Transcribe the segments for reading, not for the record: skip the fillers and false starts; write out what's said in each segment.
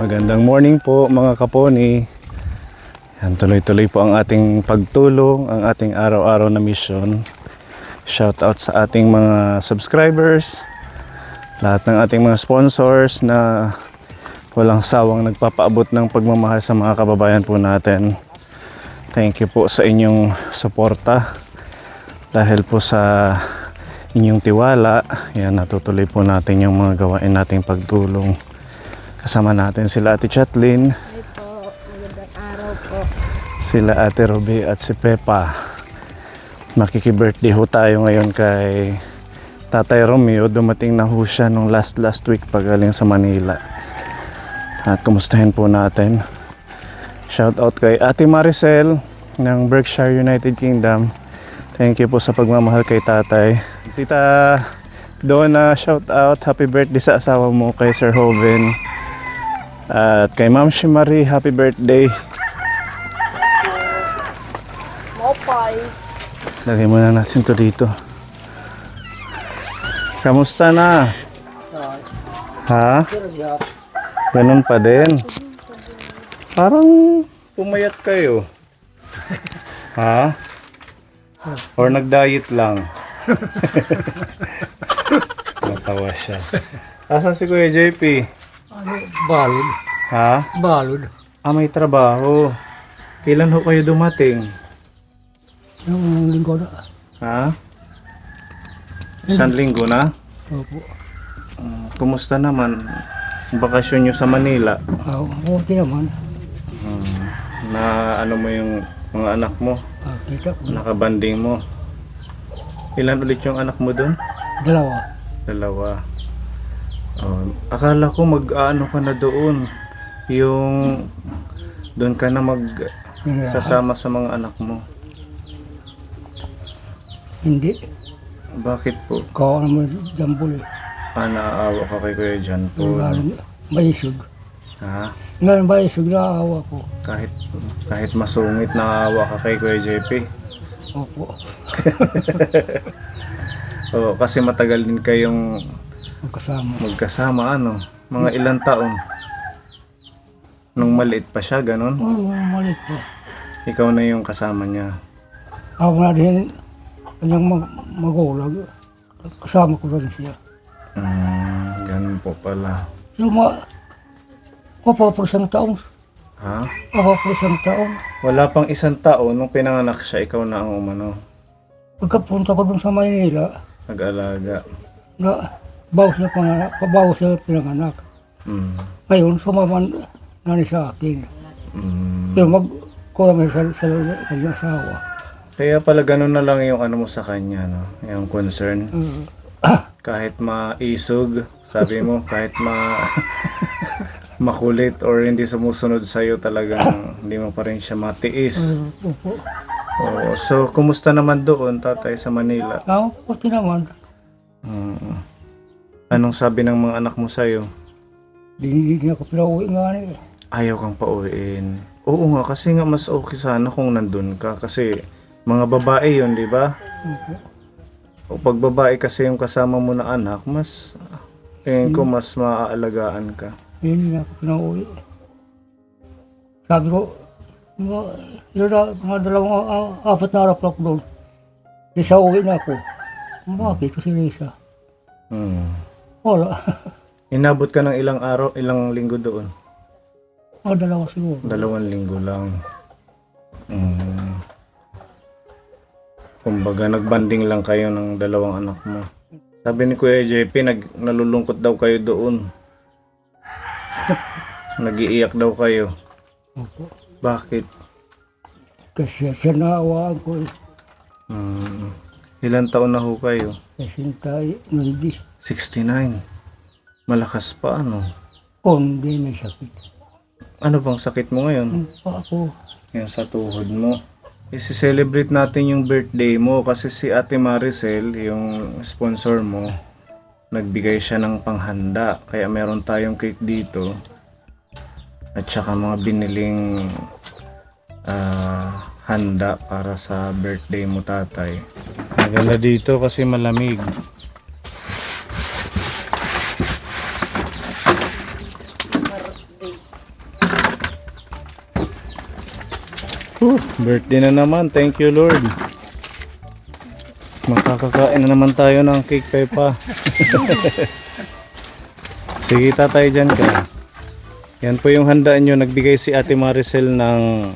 Magandang morning po mga kaponi. Yan, tuloy-tuloy po ang ating pagtulong, ang ating araw-araw na mission. Shout out sa ating mga subscribers, lahat ng ating mga sponsors na walang sawang nagpapaabot ng pagmamahal sa mga kababayan po natin. Thank you po sa inyong suporta. Dahil po sa inyong tiwala, yan, natutuloy po natin yung mga gawain nating pagtulong. Kasama natin sila Ate Chatlin. Hi po, magandang araw po. Sila Ate Ruby at si Pepa. Makiki-birthday ho tayo ngayon kay Tatay Romeo. Dumating na ho siya nung last week pagaling sa Manila. At kumustahin po natin. Shout out kay Ate Maricel ng Berkshire, United Kingdom. Thank you po sa pagmamahal kay Tatay. Tita Donna, shout out. Happy birthday sa asawa mo kay Sir Hoven. At kay Ma'am Shimari, happy birthday. Mopay. Lagay muna natin to dito. Kamusta na? Ha? Ganun pa din. Parang pumayat kayo. Ha? Or nag-diet lang? Natawa siya. Asan si Kuya JP? Balod. Ha? Balod. Ah, may trabaho. Kailan ho kayo dumating? Yung linggo na. Ha? Isang linggo na? Opo. Kumusta naman ang bakasyon nyo sa Manila? Okay naman. Na ano mo yung mga anak mo? Kita ko. Nakabanding mo? Ilan ulit yung anak mo doon? Dalawa. Dalawa. Akala ko mag-ano ka na doon. Yung doon ka na sasama sa mga anak mo. Hindi. Bakit po? Kawa naman jambul eh. Naaawa ka kay Kuya John po. Ngayon bayisog. Ha? Ngayon bayisog naawa ko. Kahit masungit, naaawa ka kay Kuya JP. Opo. Oo, kasi matagal din kayong magkasama, ano? Mga ilang taon? Nung maliit pa siya, ganun? Malit po. Ikaw na yung kasama niya. Ako na din kanyang magulang. Kasama ko rin siya. Ganun po pala. Yung pa isang taon. Ha? Pa isang taon. Wala pang isang taon nung pinanganak siya, ikaw na ang umano. Pagkapunta ko dun sa Maynila, Nag-alaga. na bawas siya pinanganak. Ngayon, sumaman na ni sa akin. Pero magkulang sa kanyang asawa. Kaya pala ganun na lang yung ano mo sa kanya, no? Yung concern. Kahit maisog, sabi mo, kahit makulit or hindi sumusunod sa'yo, talagang hindi mo pa rin siya matiis. Opo. Oo. So, kumusta naman doon, tatay, sa Manila? Puti naman. Anong sabi ng mga anak mo sa'yo? Hindi ako pinauwi nga eh. Ayaw kang pauwiin. Oo nga, kasi nga mas okay sana kung nandun ka. Kasi mga babae yun, di ba? O pag babae kasi yung kasama mo na anak, mas, tingin ko mas maaalagaan ka. Hindi ako pinauwi. Sabi ko, mga dalawang apat na araw lang doon. Isa uwi na ako. Bakit? Kasi Lisa. Wala. Inabot ka ng ilang araw, ilang linggo doon? Dalawa siguro. 2 linggo lang. Kumbaga, nagbanding lang kayo ng dalawang anak mo. Sabi ni Kuya JP, nalulungkot daw kayo doon. Nag-iiyak daw kayo. Opo. Bakit? Kasi siya naawaan ko eh. Ilan taon na ho kayo? Kasi tayo, hindi. 69. Malakas pa, ano? Hindi may sakit. Ano bang sakit mo ngayon? Ako. Yung sa tuhod mo. I-celebrate natin yung birthday mo kasi si Ate Maricel, yung sponsor mo, nagbigay siya ng panghanda. Kaya meron tayong cake dito. At saka mga biniling handa para sa birthday mo, tatay. Nagala dito kasi malamig. Birthday na naman. Thank you, Lord. Makakakain na naman tayo ng cake, Pepa. Sige, tatay, dyan ka. Yan po yung handaan nyo. Nagbigay si Ate Maricel ng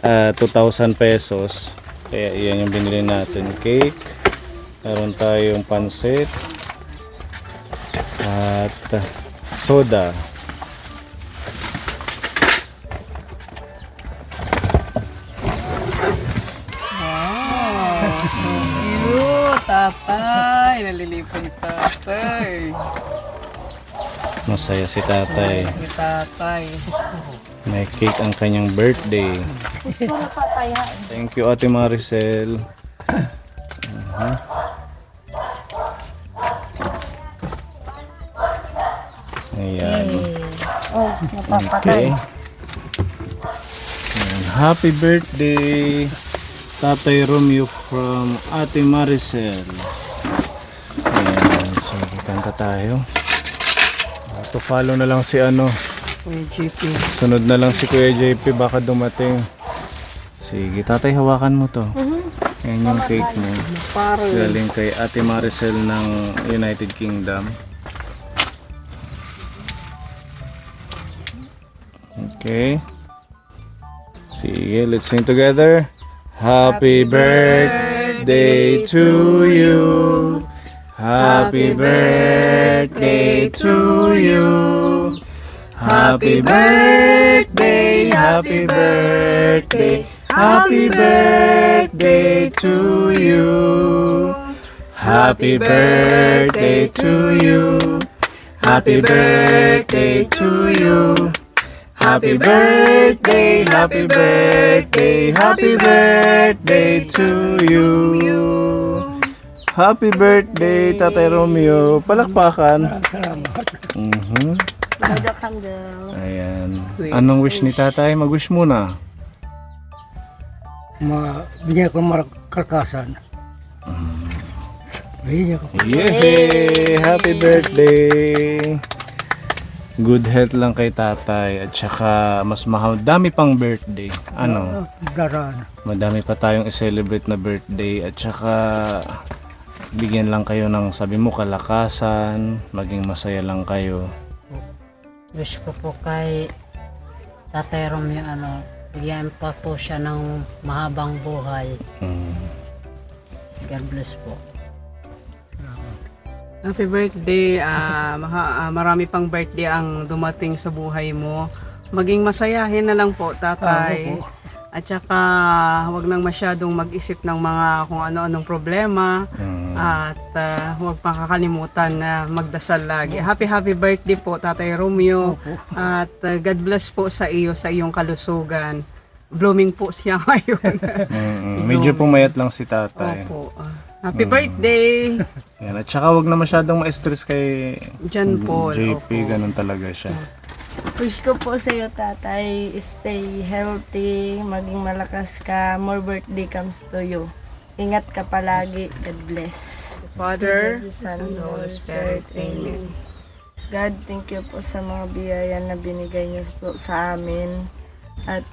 2,000 pesos. Kaya yan yung binili natin. Cake. Meron tayong pansit. At soda. Cute, tatay. Nalilipon tatay. Masaya si tatay. Si tatay. May cake ang kanyang birthday. Thank you, Ate Maricel. Ayan. Oh, napapatay. Okay. Ayan. Happy birthday, Tatay Romeo from Ate Maricel. Ayan. So, kanta tayo. To follow na lang si ano. Kuya GP. Sunod na lang si Kuya JP, baka dumating. Sige, tatay, hawakan mo to. Yan yung cake mo. Parang Galing kay Ate Maricel ng United Kingdom. Okay. Sige, let's sing together. Happy birthday to you. Happy birthday to you. Happy birthday, happy birthday, happy birthday to you. Happy birthday to you. Happy birthday to you. Happy birthday, happy birthday, happy birthday to you. Happy birthday, Tatay Romeo. Palakpakan. Salamat. Light the candle. Ayan. Anong wish ni tatay? Mag-wish muna. Bigyan ko karkasan. Bigyan ko. Yay! Happy birthday! Good health lang kay tatay. At saka mas dami pang birthday. Ano? Daraan. Madami pa tayong i-celebrate na birthday. At saka bigyan lang kayo ng sabi mo kalakasan. Maging masaya lang kayo. Wish ko po kay Tatay Romeo, bigyan pa po siya ng mahabang buhay. God bless po. happy birthday. Marami pang birthday ang dumating sa buhay mo. Maging masayahin na lang po, tatay. Opo. At saka huwag nang masyadong mag-isip ng mga kung ano-anong problema. At huwag pang kakalimutan na magdasal lagi. Happy birthday po, Tatay Romeo. At God bless po sa iyo, sa iyong kalusugan. Blooming po siya ngayon. Medyo pumayat lang si tatay. Opo. Happy birthday! Yan. At saka wag na masyadong ma-stress kay Diyan po. JP. Opo. Ganun talaga siya. Wish ko po sa iyo, tatay, stay healthy, maging malakas ka, more birthday comes to you. Ingat ka palagi. God bless. Father, God, the Son, and the Holy Holy Spirit. Amen. God, thank you po sa mga biyaya na binigay niyo po sa amin. At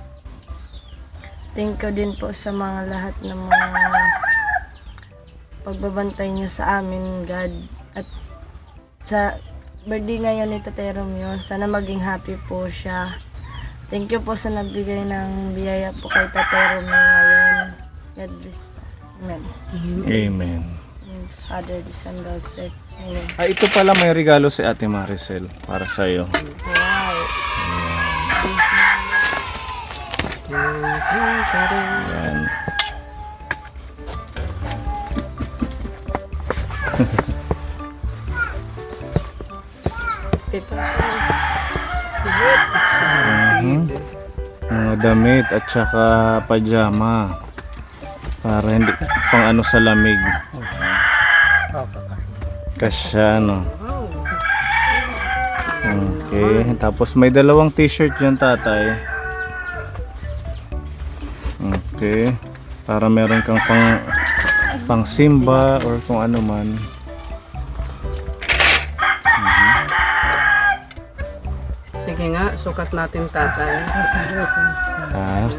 thank you din po sa mga lahat ng mga pagbabantay niyo sa amin, God. At sa birthday ngayon ni Tatay Romeo, sana maging happy po siya. Thank you po sa nagbigay ng biyaya po kay Tatay Romeo ngayon. God bless po. Amen. Amen. In the Father, the Son, the Holy Spirit. Amen. Ito pala may regalo si Ate Maricel para sa iyo. Wow. Yan. Ito. Mga damit at saka pajama para hindi pang ano sa lamig. Kasya, no? Okay. Tapos may dalawang t-shirt dyan, tatay. Okay. Para meron kang pang simba or kung ano man. sige nga, sukat natin, tatay. Ah,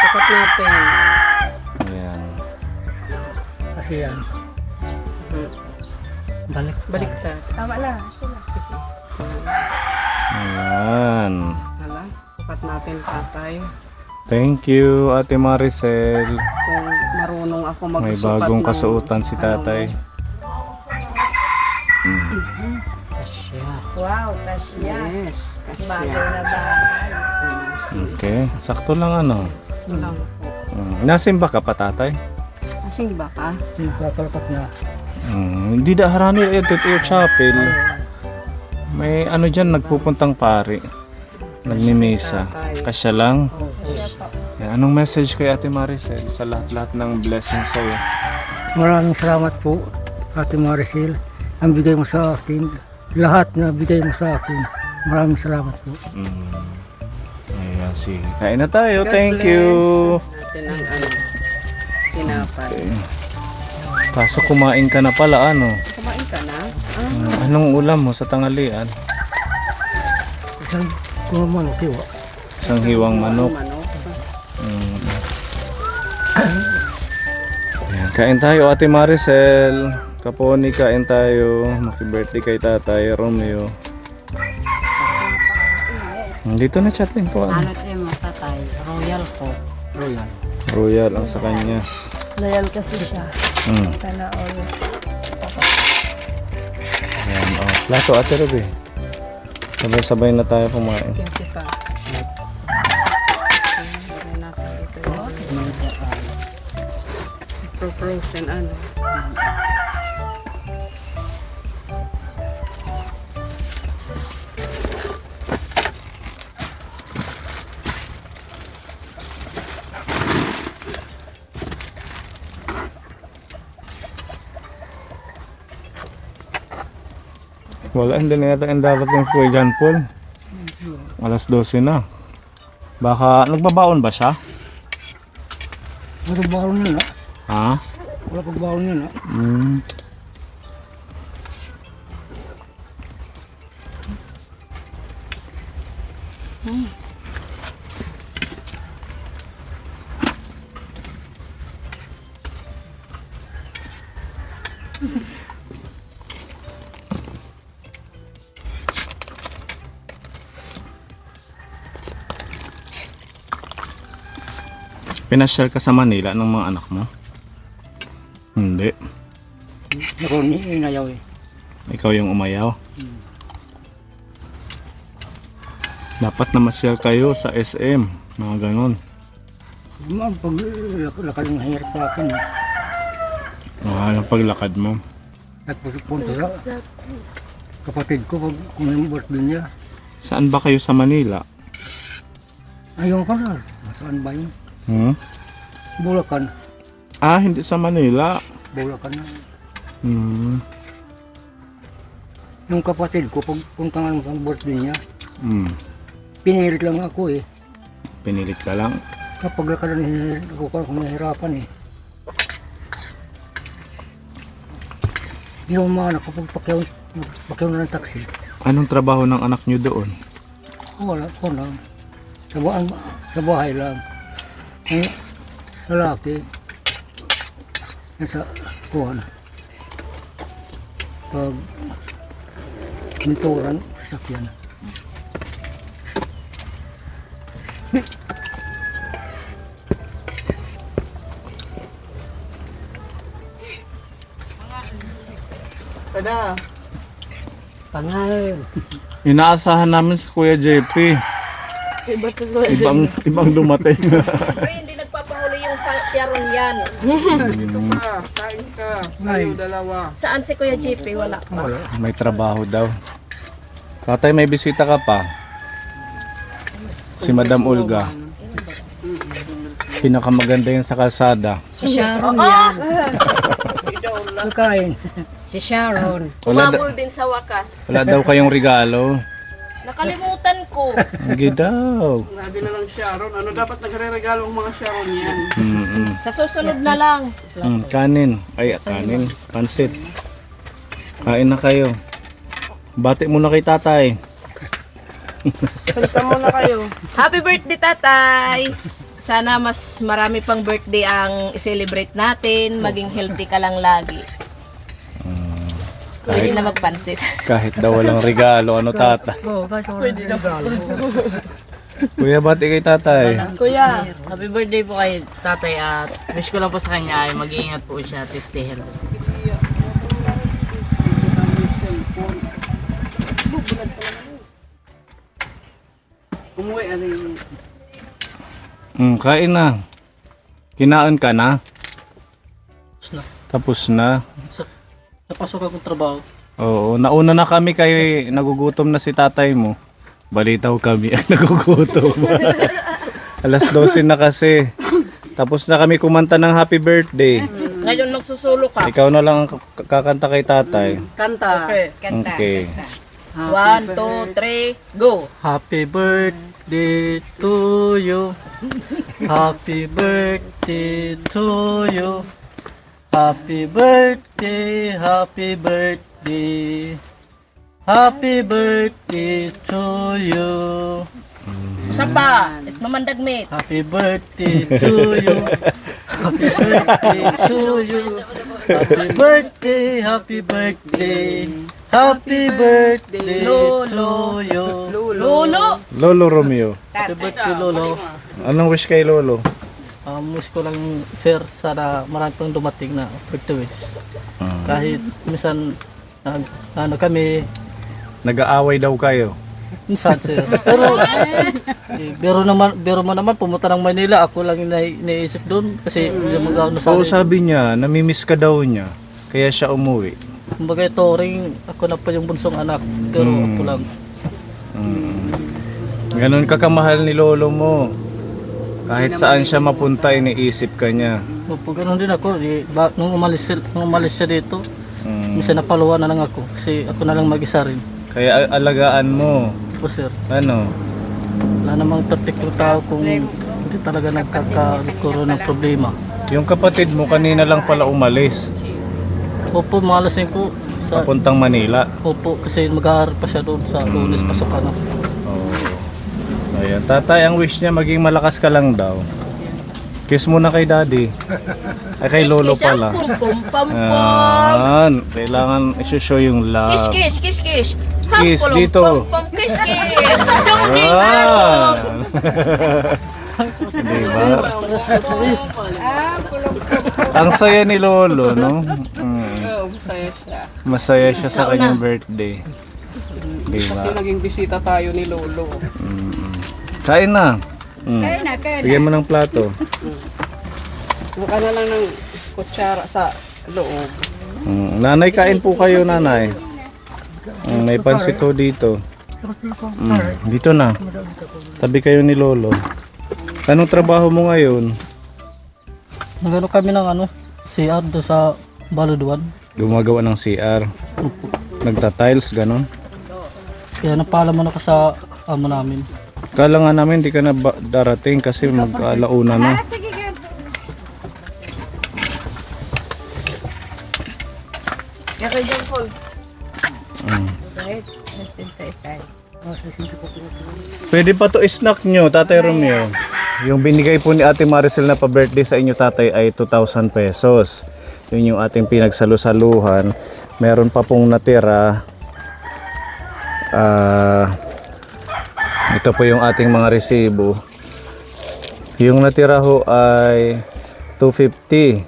Sukat natin. Ayan. Kasi yan. Balik. Baliktad. Tama na. Sila. Ayan. Hala, sukat natin, tatay. Thank you, Ate Maricel. Kung marunong ako magsukat May bagong ng- kasuotan si tatay. Kasya. Wow, kasya. Yes. Bagay Kasya. na bagay. Okay, sakto lang ano. Ito lang po. Nasimba ka pa, tatay? Asing ba ka? Yung kakalpat na. Hindi da harani ito yung chapel. May ano dyan, nagpupuntang pari. Nagmimisa. Kasya lang. Yan, anong message kay Ate Maricel sa lahat-lahat ng blessing sa'yo? Maraming salamat po, Ate Maricel. Ang bigay mo sa akin, lahat na bigay mo sa akin. Maraming salamat po. Ayan, sige. Kain na tayo. God Thank bless. you. Natin ang tinapay. Kaso kumain ka na pala, ano? Kumain ka na? Anong ulam mo sa tanghalian? Isang kumamano, tiwa. Isang hiwang manok. Manok. Ayan, kain tayo, Ate Maricel. Kaponi, kain tayo. Maki-birthday kay Tatay Romeo. Dito na chatin po. Ano tayo mo, tatay? Royal ko. Royal. Royal ang sa kanya. Loyal kasi siya. Mm. Sana all. Ayan, oh. Plato, Ate Ruby. Sabay-sabay na tayo kumain. Thank you pa. Lagyan natin ito yung frozen ano. Wala, hindi na yata ang dapat yung Kuya John Paul. Alas 12 na. Baka, nagbabaon ba siya? Wala pagbaon niya na. Ha? Wala pagbaon niya na. Pinasyal ka sa Manila ng mga anak mo? Hindi. Ako ni inayaw eh. Ikaw yung umayaw. Dapat namasyal kayo sa SM. Mga ganon. Pag lakad ng hirap sa akin. Ang paglakad mo. At punta sa kapatid ko pag kung yung birthday niya. Saan ba kayo sa Manila? Ayaw ka na. Saan ba yun? Bulacan. Ah, hindi sa Manila. Bulacan na. Hmm. Yung kapatid ko, pag punta nga sa birthday niya, Hmm. pinirit lang ako eh. Pinilit ka lang. Kapag lakad na ako nahihirapan eh. Yung mga anak ko, pakyaw na ng taxi. Anong trabaho ng anak nyo doon? Wala ko lang. Sa bahay lang. Ang lalaki, nasa kuhan. Pag minturan, sasakyan. Tada. Pangal. Inaasahan namin sa Kuya JP. Iba tuloy. Ibang dumating. Pero hindi nagpapahuli yung Sharon yan. Kain ka. Kayo dalawa. Saan si Kuya JP? Wala pa. May trabaho daw. Tatay, may bisita ka pa. Si Madam Olga. Pinakamaganda yung sa kalsada. Si Sharon yan. Kakain. Si Sharon. Umabol din sa wakas. Wala daw kayong regalo. Nakalimutan ko. Hindi daw. Sabi na lang Sharon. Ano dapat nagre-regalo ang mga Sharon yan? Sa susunod na lang. Kanin. Ay, kanin. Pansit. Kain na kayo. Bati muna kay tatay. Kanta mo na kayo. Happy birthday, tatay! sana mas marami pang birthday ang i-celebrate natin. Maging healthy ka lang lagi. Pwede na magpansit. Kahit daw walang regalo, ano tata? Pwede na. Kuya, bati kay tatay. Kuya, Happy birthday po kay tatay at wish ko lang po sa kanya ay mag-iingat po siya at stay healthy. Umuwi, ano yung... Kain na. Kinaon ka na? Tapos na. Napasok akong trabaho. Oo, nauna na kami kay nagugutom na si tatay mo. Balitaw kami ang nagugutom. Alas 12 na kasi. Tapos na kami kumanta ng happy birthday. Ngayon magsusulo ka. Ikaw na lang ang kakanta kay tatay. Kanta. Okay. 1, 2, 3, go! Happy birthday to you. Happy birthday to you. Happy birthday, happy birthday. Happy birthday to you. Isa pa, it mamandagmit. Happy birthday to you. Happy birthday to you. Happy birthday, happy birthday. Happy birthday to you. Lolo! Lolo Romeo. Happy birthday, Lolo. Anong wish kay Lolo? Wish ko lang, sir, sana marami pang dumating na birthday wish. Kahit minsan, kami, Nag-aaway daw kayo. minsan, sir. Pero, biro mo naman, pumunta ng Manila, ako lang yung naisip doon. Kasi, ano sa Oo, sabi niya, namimiss ka daw niya. Kaya siya umuwi. kumbaga ito, ring, ako na pa yung bunsong anak. Pero ako lang. Ganon ka kamahal ni Lolo mo. Kahit saan siya mapunta, iniisip ka niya. Opo, ganun din ako. Nung umalis siya dito, Mm. minsan napaluwa na lang ako. Kasi ako na lang mag-isa rin. Kaya alagaan mo. Opo, sir. Ano? Wala namang perfectong tao kung hindi talaga nagkakaroon ng problema. Yung kapatid mo kanina lang pala umalis. Opo, malasing po. Papuntang Manila. Opo, kasi mag-aaral pa siya doon sa Lunes, pasok ka na. Oh. Ayan, tatay, ang wish niya maging malakas ka lang daw. Kiss mo na kay daddy. Ay, kay Lolo pala. Pum pum pam pam. Ayan, kailangan isushow yung Kiss love. kiss kiss kiss. Kiss Hapkulong dito. pam pam kiss kiss. Ayan. Diba? Ang saya ni Lolo, no? Oo, masaya siya. Masaya siya sa kanyang birthday. Kasi Diba? naging bisita tayo ni Lolo. Kain na. Bigyan mo ng plato. Buka na lang ng kutsara sa loob. Nanay, kain po kayo, nanay. May pansito dito. Dito na. Tabi kayo ni Lolo. Anong trabaho mo ngayon? Nagano kami ng CR doon sa Baluduan. Gumagawa ng CR. Nagta-tiles, ganon. Kaya napalaman ako sa amo namin. Kala nga namin di ka na darating kasi mag-alauna na. Yakay dyan, Paul. Pwede pa to snack nyo, Tatay Romeo. Yung binigay po ni Ate Maricel na pa-birthday sa inyo, tatay, ay 2,000 pesos. Yun yung ating pinagsalusaluhan. Meron pa pong natira. Ito po yung ating mga resibo. Yung natira ho ay 250.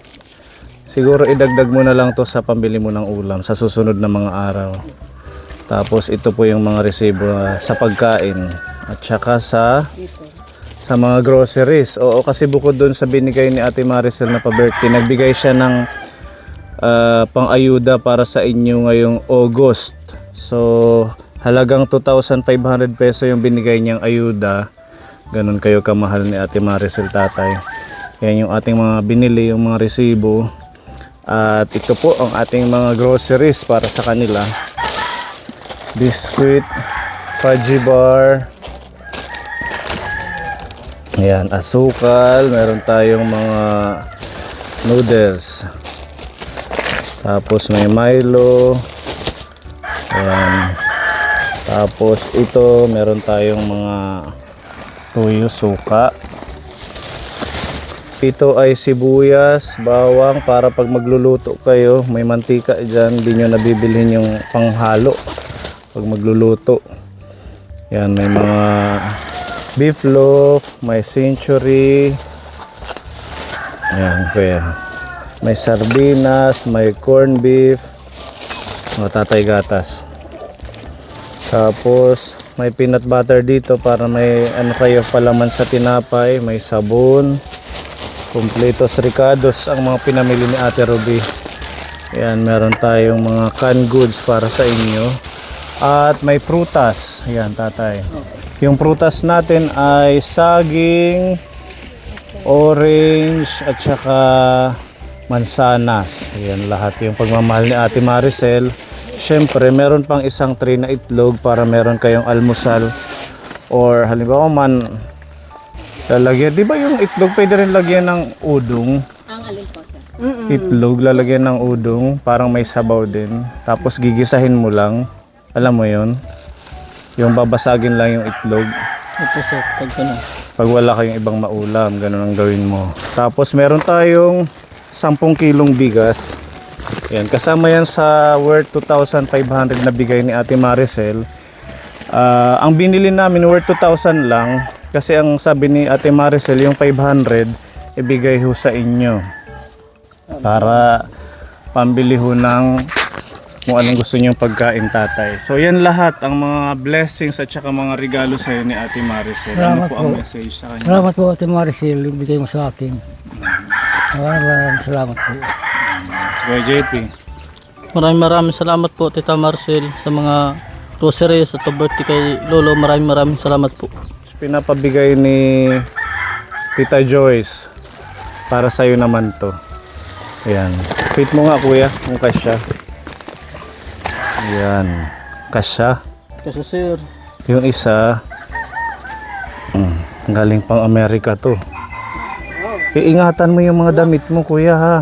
Siguro idagdag mo na lang to sa pambili mo ng ulam sa susunod na mga araw. Tapos ito po yung mga resibo sa pagkain at saka sa mga groceries. Oo, kasi bukod doon sa binigay ni Ate Maricel na pa-birthday, nagbigay siya ng pang-ayuda para sa inyo ngayong August. So, halagang 2,500 peso yung binigay niyang ayuda. Ganun kayo kamahal ni Ate Maricel, tatay. Yan yung ating mga binili, yung mga resibo. At ito po ang ating mga groceries para sa kanila. Biscuit, fudgy bar. Ayan, asukal. Meron tayong mga noodles. Tapos may Milo. Ayan. Tapos ito, meron tayong mga tuyo, suka. Ito ay sibuyas, bawang para pag magluluto kayo, may mantika dyan, hindi nyo nabibilhin yung panghalo pag magluluto. Yan, may mga beef loaf, may century. Yan, kaya may sardinas, may corn beef, mga tatay gatas. Tapos may peanut butter dito para may ano kayo palaman sa tinapay, may sabon, completos ricados ang mga pinamili ni Ate Ruby. Ayan, meron tayong mga canned goods para sa inyo. At may prutas. Ayan, tatay. Yung prutas natin ay saging, orange, at saka mansanas. Ayan, lahat yung pagmamahal ni Ate Maricel. Siyempre, meron pang isang tray na itlog para meron kayong almusal. Or halimbawa man, lalagyan, di ba yung itlog pwede rin lagyan ng udong? Ang alin po, sir? Itlog, lalagyan ng udong, parang may sabaw din. Tapos gigisahin mo lang. Alam mo yon, yung babasagin lang yung itlog. Ito sir, Pag wala kayong ibang maulam, ganun ang gawin mo. Tapos meron tayong 10 kilong bigas. Yan, kasama yan sa worth 2,500 na bigay ni Ate Maricel. Ang binili namin worth 2,000 lang. Kasi ang sabi ni Ate Maricel, yung 500 ibigay ho sa inyo. Para pambili ho ng kung anong gusto niyong pagkain, tatay. So yan lahat ang mga blessings at saka mga regalo sa iyo ni Ate Maricel. Ano Salamat po ang po. message sa kanya? Salamat po Ate Maricel, yung bigay mo sa akin. Maraming salamat po. Kuya JP. Maraming salamat po Tita Marcel sa mga groceries at birthday kay Lolo. Maraming salamat po. Pinapabigay ni Tita Joyce para sa iyo naman to. Ayan. Fit mo nga kuya kung kasya. Ayan. Kasya. Kasi sir, Yung isa galing pang Amerika to. Iingatan mo yung mga damit mo kuya ha.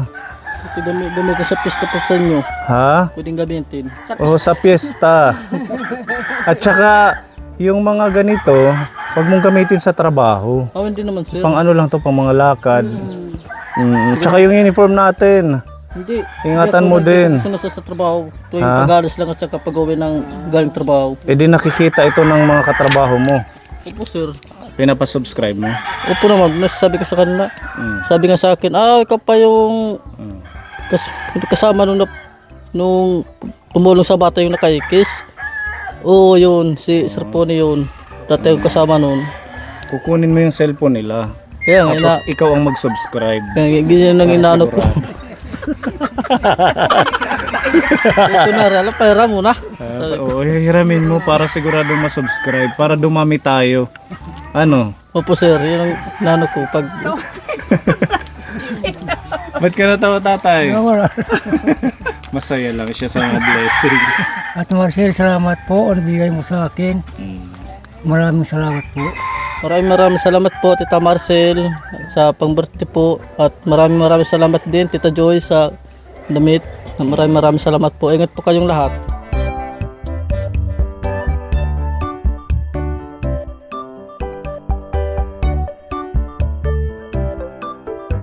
dami ko sa pista po sa inyo. Ha? Pwedeng gamitin. O sa piyesta. At saka yung mga ganito, wag mong gamitin sa trabaho. Oh, hindi naman sir. Pang ano lang to, pang mga lakad. Tsaka yung uniform natin. Hindi. Ingatan Hindi mo ako din. Sinasa sa trabaho. Tuwing Ha? pag-alis lang at saka pag-uwi ng galing trabaho. E di nakikita ito ng mga katrabaho mo. Opo sir. Pinapasubscribe mo. Opo naman. Nasabi ko sa kanila. Sabi nga sa akin, ikaw pa yung kasama nung tumulong sa bata yung nakaikis. Oo yun. Si Sir Pony yun. Dati yung kasama nun. Kukunin mo yung cellphone nila. Kaya nga Tapos ikaw ang mag-subscribe. ganyan ang inaano ko. Ito na, rala, pera mo na. Oo, hihiramin mo para sigurado ma-subscribe. Para dumami tayo. Ano? Opo sir, yun ang inaano ko. Pag Ba't ka natawa tatay? Wala. Masaya lang siya sa mga blessings. Ate Maricel, salamat po. Ano bigay mo sa akin? Maraming salamat po. maraming salamat po Tita Marcel sa pang-birthday po. At maraming salamat din Tita Joy sa damit. Maraming salamat po. Ingat po kayong lahat.